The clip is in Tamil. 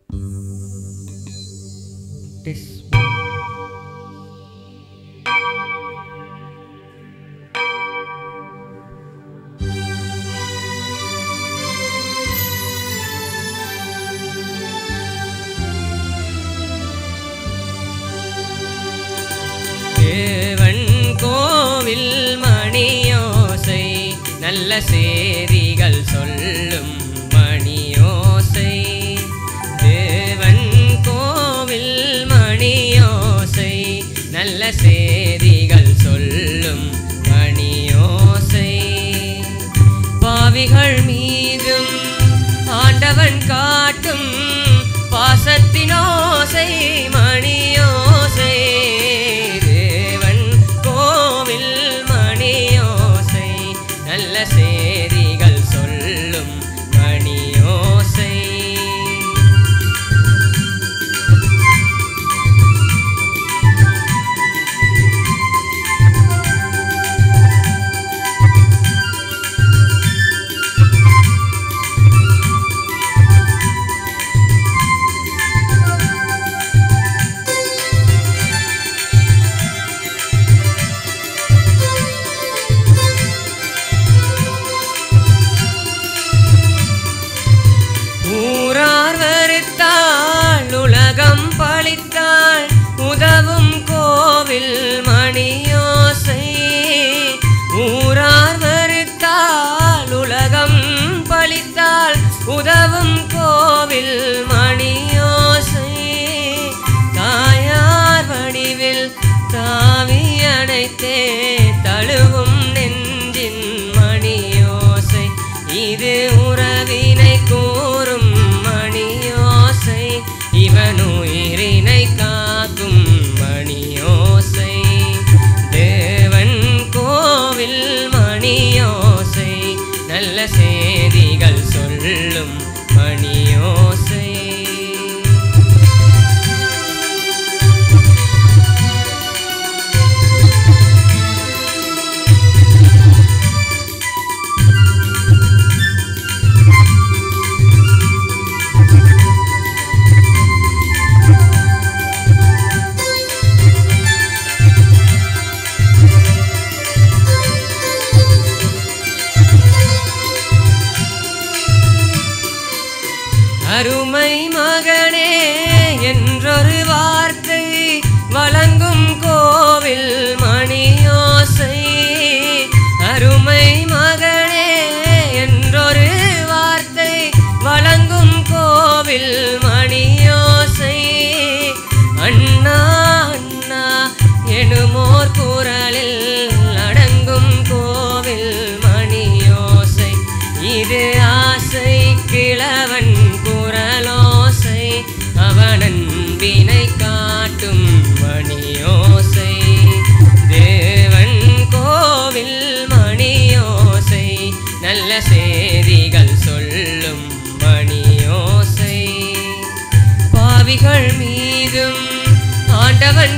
தேவன் கோவில் மணியோசை நல்ல சேதிகள் சொல்லும் மணியோசை. தேவன் கோவில் மணியோசை நல்ல சேதிகள் சொல்லும் மணியோசை. பாவிகள் மீதும் ஆண்டவன் காட்டும் பாசத்தினோசை மணியோசை. நல்ல சேதிகள் சொல்லும் மணியோசை. உலகம் பழித்தாள் உதவும் கோவில் மணியோசை. ஊரார் வருத்தாள் உலகம் பழித்தாள் உதவும் கோவில் மணியோசை. தாயார் வடிவில் தாவி அணைத்தே தழுவும் நெஞ்சின் மணியோசை. இது உறவினை கூறும் மணியோசை. இவன் உயிரினை காக்கும் மணியோசை. தேவன் கோவில் மணியோசை நல்ல சேதிகள் சொல்லும் மணியோசை. அருமை மகனே என்றொரு வார்த்தை வழங்கும் கோவில் மணியோசை. அருமை மகனே என்றொரு வார்த்தை வழங்கும் கோவில் மணியோசை. அண்ணா அண்ணா எனுமோர் குரலில் அடங்கும் கோவில் மணியோசை. இது ஆசை கிழவன் குரலோசை. அவனன் வினை காட்டும் மணியோசை. தேவன் கோவில் மணியோசை நல்ல சேதிகள் சொல்லும் மணியோசை. பாவிகள் மீதும் ஆண்டவன்